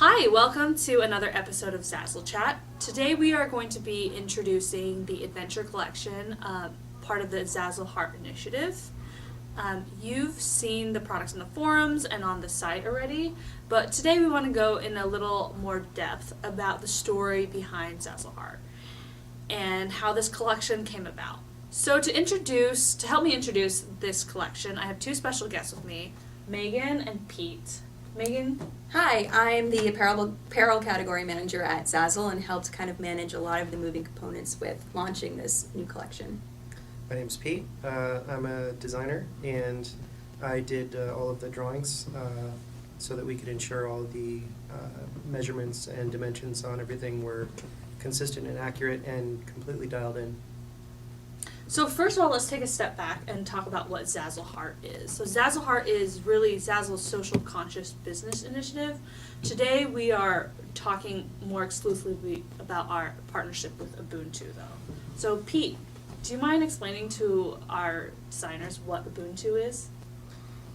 Hi, welcome to another episode of Zazzle Chat. Today we are going to be introducing the Adventure Collection, part of the Zazzle Heart Initiative. You've seen the products in the forums and on the site already, but today we want to go in a little more depth about the story behind Zazzle Heart and how this collection came about. So to help me introduce this collection, I have two special guests with me, Megan and Pete. Megan? Hi, I'm the apparel category manager at Zazzle and helped kind of manage a lot of the moving components with launching this new collection. My name's Pete. I'm a designer, and I did all of the drawings so that we could ensure all the measurements and dimensions on everything were consistent and accurate and completely dialed in. So first of all, let's take a step back and talk about what Zazzle Heart is. So Zazzle Heart is really Zazzle's social conscious business initiative. Today we are talking more exclusively about our partnership with Ubuntu though. So Pete, do you mind explaining to our designers what Ubuntu is?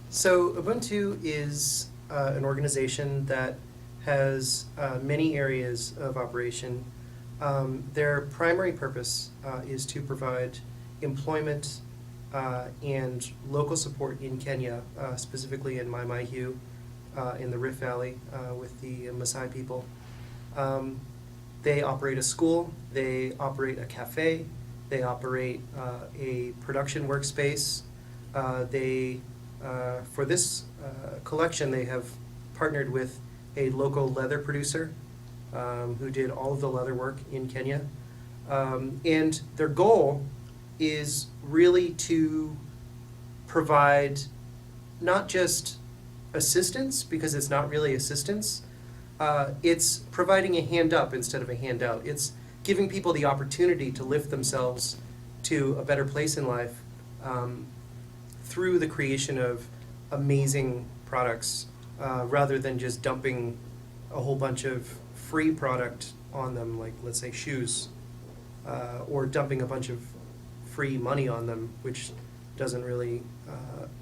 So Ubuntu is an organization that has many areas of operation. Their primary purpose is to provide employment and local support in Kenya, specifically in Mai-Mai-Hu, in the Rift Valley with the Maasai people. They operate a school, they operate a cafe, they operate a production workspace. For this collection, they have partnered with a local leather producer who did all of the leather work in Kenya. And their goal is really to provide not just assistance, because it's not really assistance, it's providing a hand up instead of a handout. It's giving people the opportunity to lift themselves to a better place in life through the creation of amazing products rather than just dumping a whole bunch of free product on them, like let's say shoes, or dumping a bunch of free money on them, which doesn't really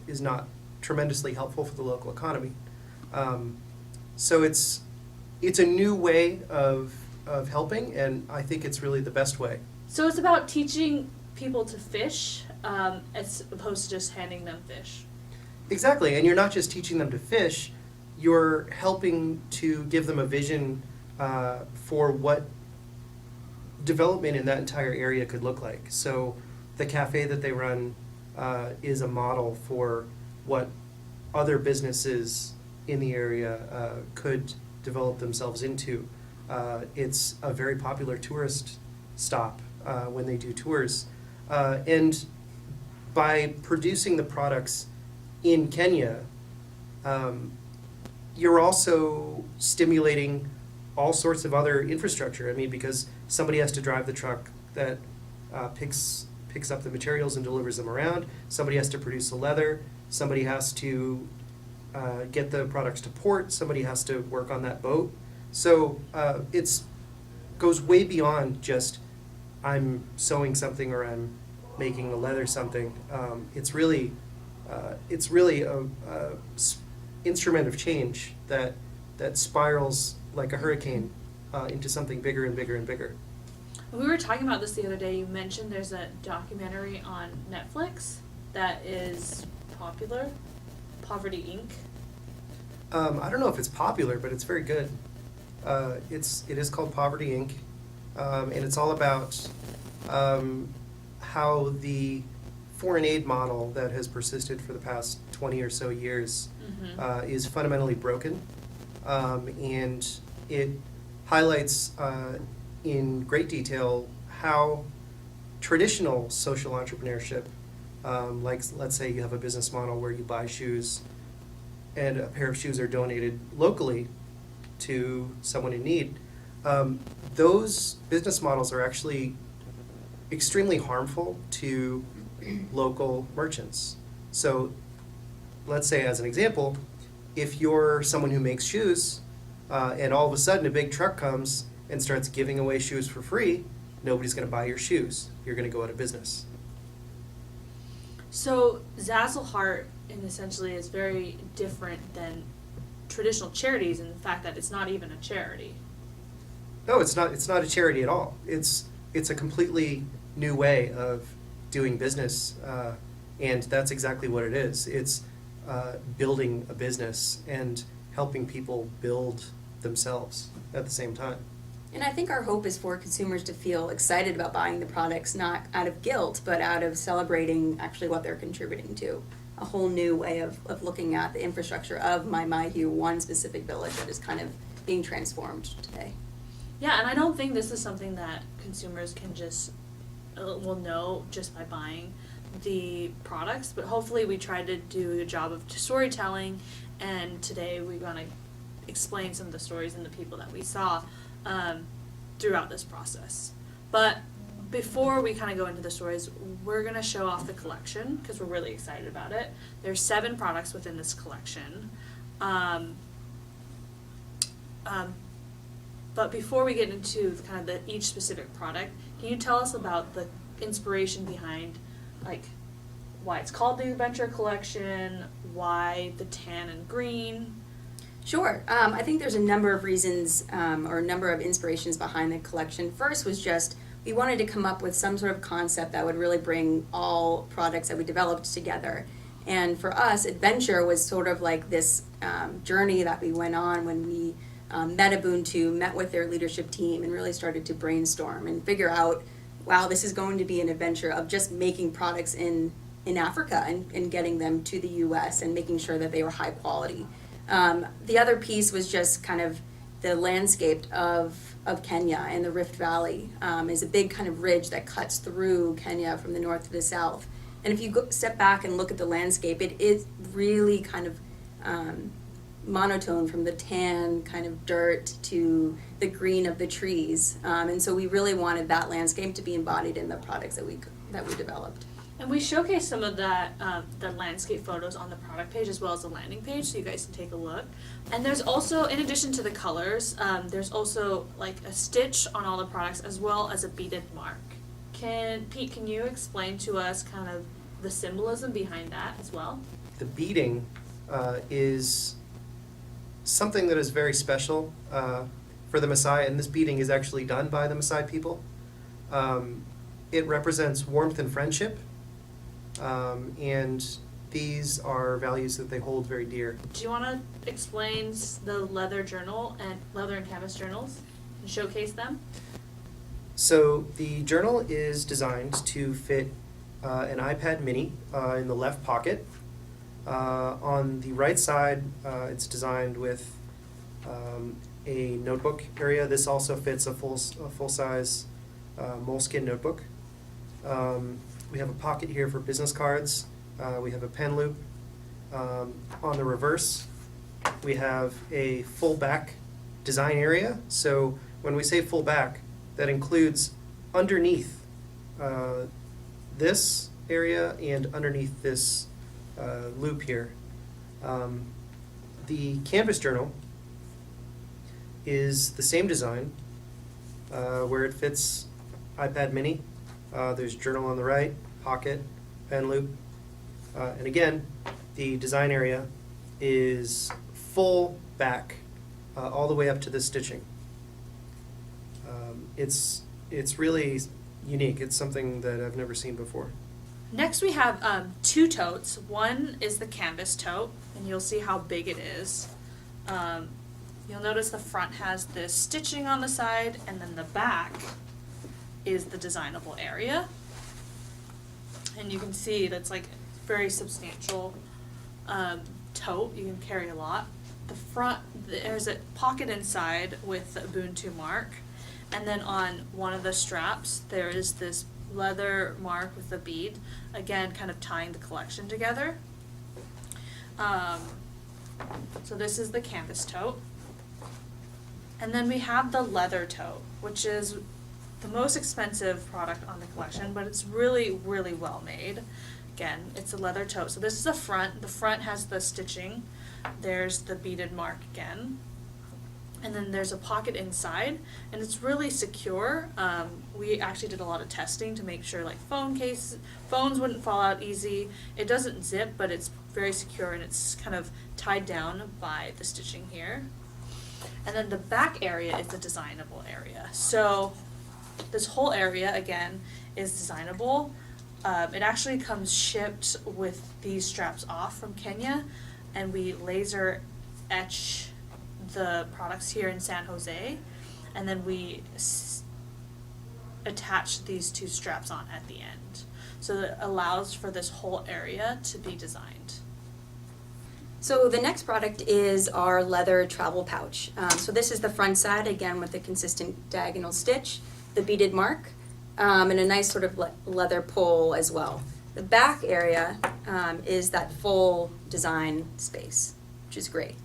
is not tremendously helpful for the local economy. So it's a new way of helping, and I think it's really the best way. So it's about teaching people to fish as opposed to just handing them fish. Exactly, and you're not just teaching them to fish, you're helping to give them a vision for what development in that entire area could look like. So the cafe that they run is a model for what other businesses in the area could develop themselves into. It's a very popular tourist stop when they do tours. And by producing the products in Kenya, you're also stimulating all sorts of other infrastructure. I mean, because somebody has to drive the truck that picks up the materials and delivers them around. Somebody has to produce the leather. Somebody has to get the products to port. Somebody has to work on that boat. So it's goes way beyond just I'm sewing something or I'm making a leather something. It's really a instrument of change that spirals like a hurricane into something bigger and bigger and bigger. We were talking about this the other day. You mentioned there's a documentary on Netflix that is popular, Poverty Inc. I don't know if it's popular, but it's very good. It is called Poverty Inc., and it's all about how the foreign aid model that has persisted for the past 20 or so years is fundamentally broken, and it highlights in great detail how traditional social entrepreneurship, like let's say you have a business model where you buy shoes and a pair of shoes are donated locally to someone in need, those business models are actually extremely harmful to local merchants. So let's say, as an example, if you're someone who makes shoes and all of a sudden a big truck comes and starts giving away shoes for free, nobody's going to buy your shoes. You're going to go out of business. So Zazzle Heart, essentially, is very different than traditional charities and the fact that it's not even a charity. No, it's not. It's not a charity at all. It's a completely new way of doing business, and that's exactly what it is. It's building a business and helping people build themselves at the same time. And I think our hope is for consumers to feel excited about buying the products, not out of guilt, but out of celebrating actually what they're contributing to. A whole new way of looking at the infrastructure of My Hue, one specific village that is kind of being transformed today. Yeah, and I don't think this is something that consumers can just will know just by buying the products, but hopefully we tried to do a job of storytelling, and today we're going to explain some of the stories and the people that we saw throughout this process. But before we kind of go into the stories, we're going to show off the collection because we're really excited about it. There's 7 products within this collection. But before we get into kind of each specific product, can you tell us about the inspiration behind, like, why it's called the Adventure Collection, why the tan and green? Sure. I think there's a number of reasons or a number of inspirations behind the collection. First was just we wanted to come up with some sort of concept that would really bring all products that we developed together. And for us, adventure was sort of like this journey that we went on when we met Ubuntu, met with their leadership team, and really started to brainstorm and figure out, wow, this is going to be an adventure of just making products in Africa and getting them to the US and making sure that they were high quality. The other piece was just kind of the landscape of Kenya and the Rift Valley is a big kind of ridge that cuts through Kenya from the north to the south. And if you step back and look at the landscape, it is really kind of monotone from the tan kind of dirt to the green of the trees. And so we really wanted that landscape to be embodied in the products that we developed. And we showcased some of that, the landscape photos on the product page as well as the landing page, so you guys can take a look. And there's also, in addition to the colors, there's also like a stitch on all the products as well as a beaded mark. Pete, can you explain to us kind of the symbolism behind that as well? The beading is something that is very special for the Maasai, and this beading is actually done by the Maasai people. It represents warmth and friendship. And these are values that they hold very dear. Do you want to explain the leather and canvas journals and showcase them? So the journal is designed to fit an iPad mini in the left pocket. On the right side, it's designed with a notebook area. This also fits a full-size moleskin notebook. We have a pocket here for business cards. We have a pen loop. On the reverse, we have a full back design area. So when we say full back, that includes underneath this area and underneath this loop here. The canvas journal is the same design where it fits iPad mini. There's journal on the right, pocket, pen loop. And again, the design area is full back all the way up to the stitching. It's really unique. It's something that I've never seen before. Next we have 2 totes. One is the canvas tote, and you'll see how big it is. You'll notice the front has this stitching on the side, and then the back is the designable area. And you can see that's like very substantial tote. You can carry a lot. The front, there's a pocket inside with the Ubuntu mark. And then on one of the straps, there is this leather mark with a bead, again, kind of tying the collection together. So this is the canvas tote. And then we have the leather tote, which is the most expensive product on the collection, but it's really, really well made. Again, it's a leather tote. So this is the front. The front has the stitching. There's the beaded mark again. And then there's a pocket inside, and it's really secure. We actually did a lot of testing to make sure like phones wouldn't fall out easy. It doesn't zip, but it's very secure, and it's kind of tied down by the stitching here. And then the back area is the designable area. So this whole area, again, is designable. It actually comes shipped with these straps off from Kenya, and we laser etch the products here in San Jose, and then we attach these two straps on at the end. So that allows for this whole area to be designed. So the next product is our leather travel pouch. So this is the front side, again with the consistent diagonal stitch, the beaded mark, and a nice sort of leather pull as well. The back area is that full design space, which is great.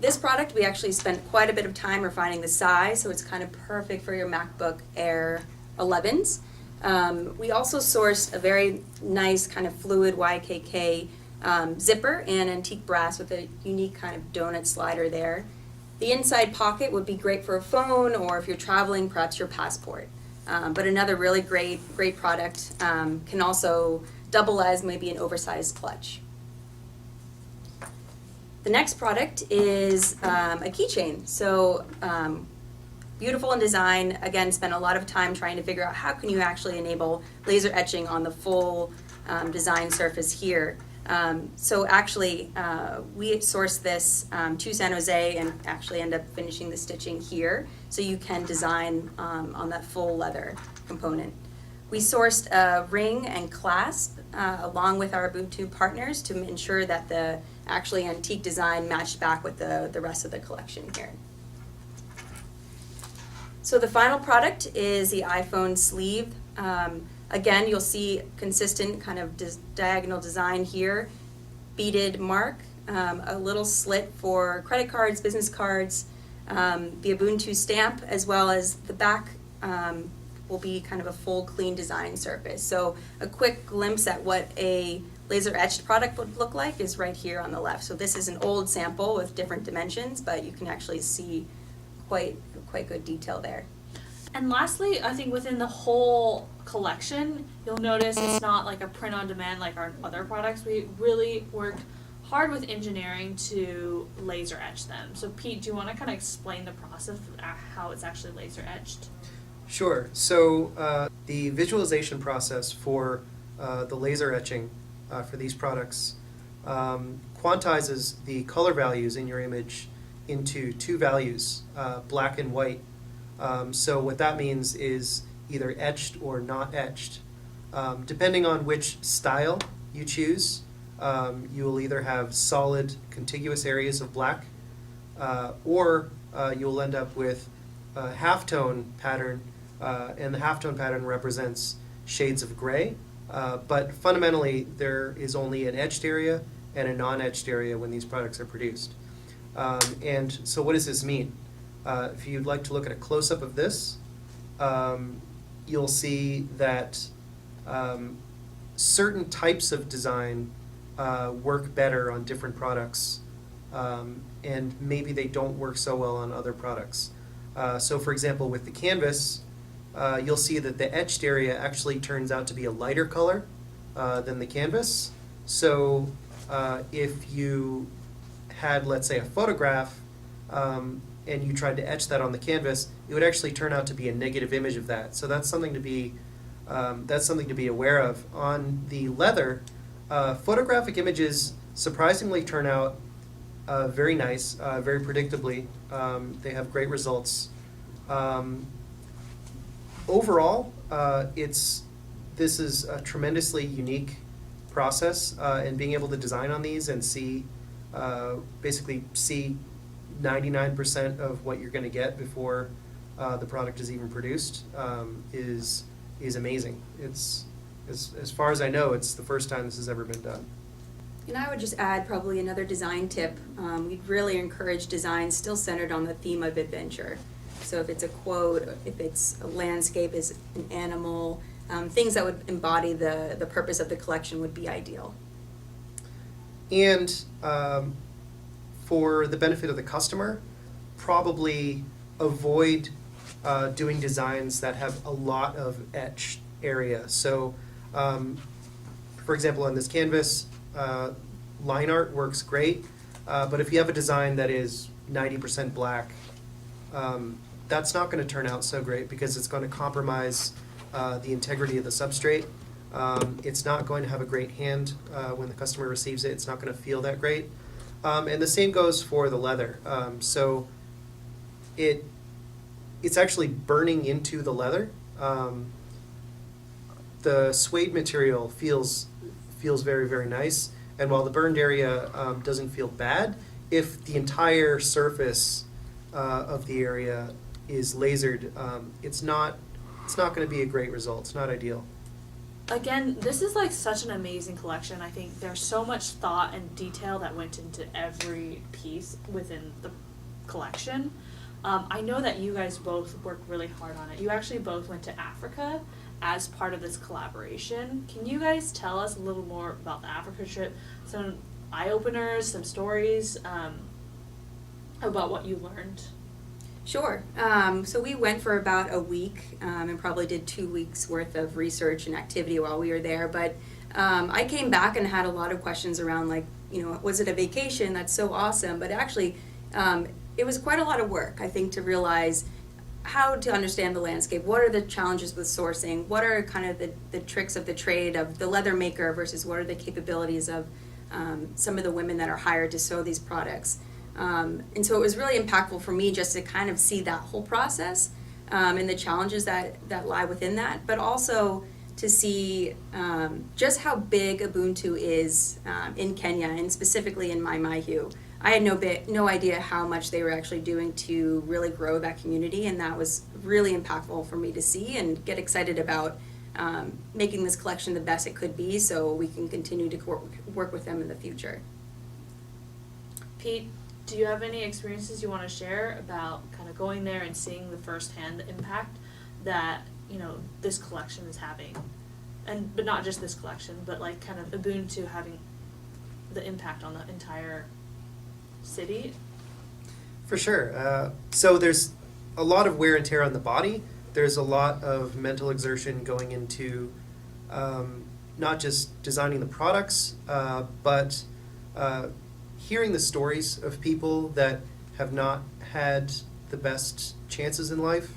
This product, we actually spent quite a bit of time refining the size, so it's kind of perfect for your MacBook Air 11s. We also sourced a very nice kind of fluid YKK zipper and antique brass with a unique kind of donut slider there. The inside pocket would be great for a phone, or if you're traveling, perhaps your passport. But another really great product, can also double as maybe an oversized clutch. The next product is a keychain. So beautiful in design. Again, spent a lot of time trying to figure out how can you actually enable laser etching on the full design surface here. So actually, we sourced this to San Jose and actually end up finishing the stitching here, so you can design on that full leather component. We sourced a ring and clasp along with our Ubuntu partners to ensure that the actually antique design matched back with the rest of the collection here. So the final product is the iPhone sleeve. Again, you'll see consistent kind of diagonal design here, beaded mark, a little slit for credit cards, business cards, the Ubuntu stamp, as well as the back will be kind of a full clean design surface. So a quick glimpse at what a laser etched product would look like is right here on the left. So this is an old sample with different dimensions, but you can actually see quite good detail there. And lastly, I think within the whole collection, you'll notice it's not like a print on demand like our other products. We really worked hard with engineering to laser etch them. So Pete, do you want to kind of explain the process of how it's actually laser etched? Sure. So the visualization process for the laser etching for these products quantizes the color values in your image into two values, black and white. So what that means is either etched or not etched. Depending on which style you choose, you will either have solid contiguous areas of black, or you'll end up with a halftone pattern, and the halftone pattern represents shades of gray. But fundamentally, there is only an etched area and a non-etched area when these products are produced. And so what does this mean? If you'd like to look at a close-up of this, you'll see that certain types of design work better on different products, and maybe they don't work so well on other products. So for example, with the canvas, you'll see that the etched area actually turns out to be a lighter color than the canvas. So if you had, let's say, a photograph, and you tried to etch that on the canvas, it would actually turn out to be a negative image of that. So that's something to be aware of. On the leather, photographic images surprisingly turn out very nice, very predictably. They have great results. Overall, this is a tremendously unique process, and being able to design on these and basically see 99% of what you're going to get before the product is even produced is amazing. It's as far as I know, it's the first time this has ever been done. And I would just add probably another design tip. We'd really encourage designs still centered on the theme of adventure. So if it's a quote, if it's a landscape, is an animal, things that would embody the purpose of the collection would be ideal. And for the benefit of the customer, probably avoid doing designs that have a lot of etched area. So, for example, on this canvas, line art works great, but if you have a design that is 90% black, that's not going to turn out so great because it's going to compromise the integrity of the substrate. It's not going to have a great hand when the customer receives it. It's not going to feel that great. And the same goes for the leather. So it's actually burning into the leather. The suede material feels very, very nice. And while the burned area doesn't feel bad, if the entire surface of the area is lasered, it's not going to be a great result. It's not ideal. Again, this is like such an amazing collection. I think there's so much thought and detail that went into every piece within the collection. I know that you guys both worked really hard on it. You actually both went to Africa as part of this collaboration. Can you guys tell us a little more about the Africa trip? Some eye-openers, some stories about what you learned? Sure. So we went for about a week and probably did 2 weeks worth of research and activity while we were there. But I came back and had a lot of questions around, like, was it a vacation? That's so awesome. But actually, it was quite a lot of work, I think, to realize how to understand the landscape. What are the challenges with sourcing? What are kind of the tricks of the trade of the leather maker versus what are the capabilities of some of the women that are hired to sew these products? And so it was really impactful for me just to kind of see that whole process and the challenges that lie within that, but also to see just how big Ubuntu is in Kenya and specifically in Mai Mahiu. I had no idea how much they were actually doing to really grow that community, and that was really impactful for me to see and get excited about making this collection the best it could be so we can continue to work with them in the future. Pete, do you have any experiences you want to share about kind of going there and seeing the firsthand impact that this collection is having, but not just this collection, but like kind of Ubuntu having the impact on the entire city? For sure. So there's a lot of wear and tear on the body. There's a lot of mental exertion going into not just designing the products, but hearing the stories of people that have not had the best chances in life.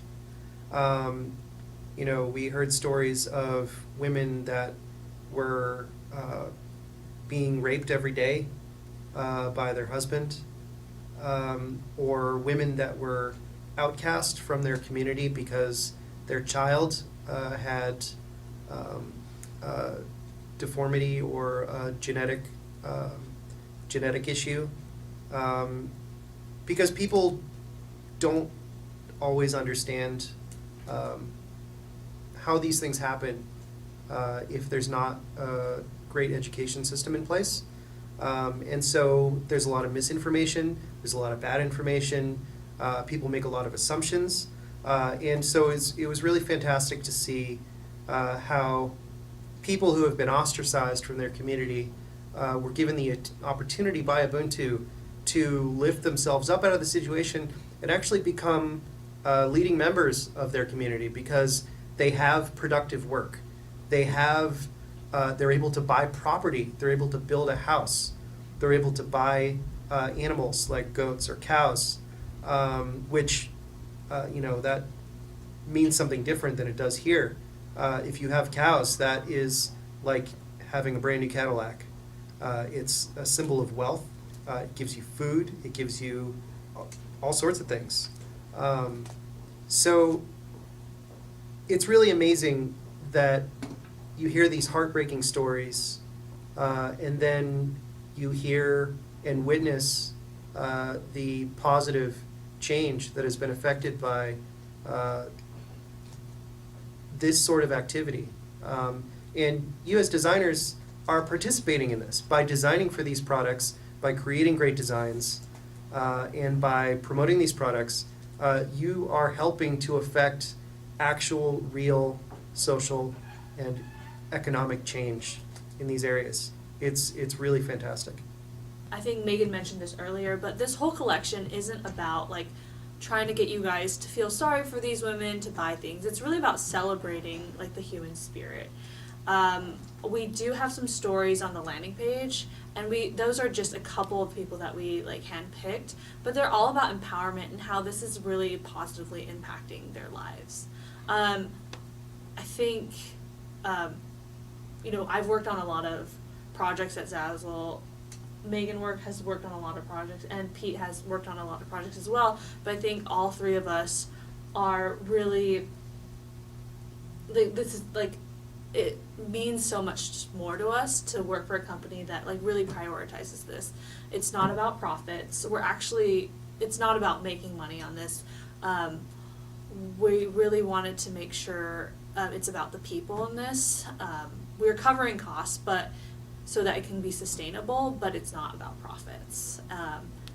We heard stories of women that were being raped every day by their husband, or women that were outcast from their community because their child had deformity or a genetic issue, because people don't always understand how these things happen if there's not a great education system in place. And so there's a lot of misinformation, there's a lot of bad information, people make a lot of assumptions, and so it was really fantastic to see how people who have been ostracized from their community were given the opportunity by Ubuntu to lift themselves up out of the situation and actually become leading members of their community because they have productive work. They're able to buy property. They're able to build a house. They're able to buy animals like goats or cows, which that means something different than it does here. If you have cows, that is like having a brand new Cadillac. It's a symbol of wealth. It gives you food. It gives you all sorts of things. So it's really amazing that you hear these heartbreaking stories, and then you hear and witness the positive change that has been affected by this sort of activity. And you as designers are participating in this by designing for these products, by creating great designs, and by promoting these products. You are helping to affect actual, real social and economic change in these areas. It's really fantastic. I think Megan mentioned this earlier, but this whole collection isn't about like trying to get you guys to feel sorry for these women, to buy things. It's really about celebrating like the human spirit. We do have some stories on the landing page, and those are just a couple of people that we like handpicked, but they're all about empowerment and how this is really positively impacting their lives. I think, I've worked on a lot of projects at Zazzle. Megan has worked on a lot of projects, and Pete has worked on a lot of projects as well, but I think all three of us are really, this is like, it means so much more to us to work for a company that like really prioritizes this. It's not about profits. It's not about making money on this. We really wanted to make sure it's about the people in this. We're covering costs, but so that it can be sustainable, but it's not about profits.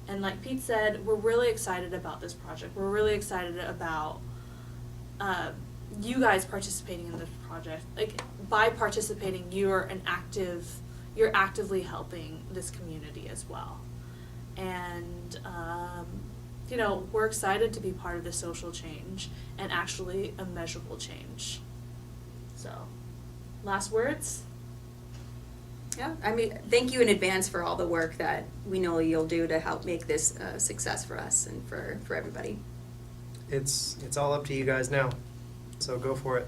And like Pete said, we're really excited about this project. We're really excited about you guys participating in this project. Like, by participating, you're actively helping this community as well. And we're excited to be part of the social change and actually a measurable change. So, last words? Yeah, I mean, thank you in advance for all the work that we know you'll do to help make this a success for us and for everybody. It's all up to you guys now, so go for it.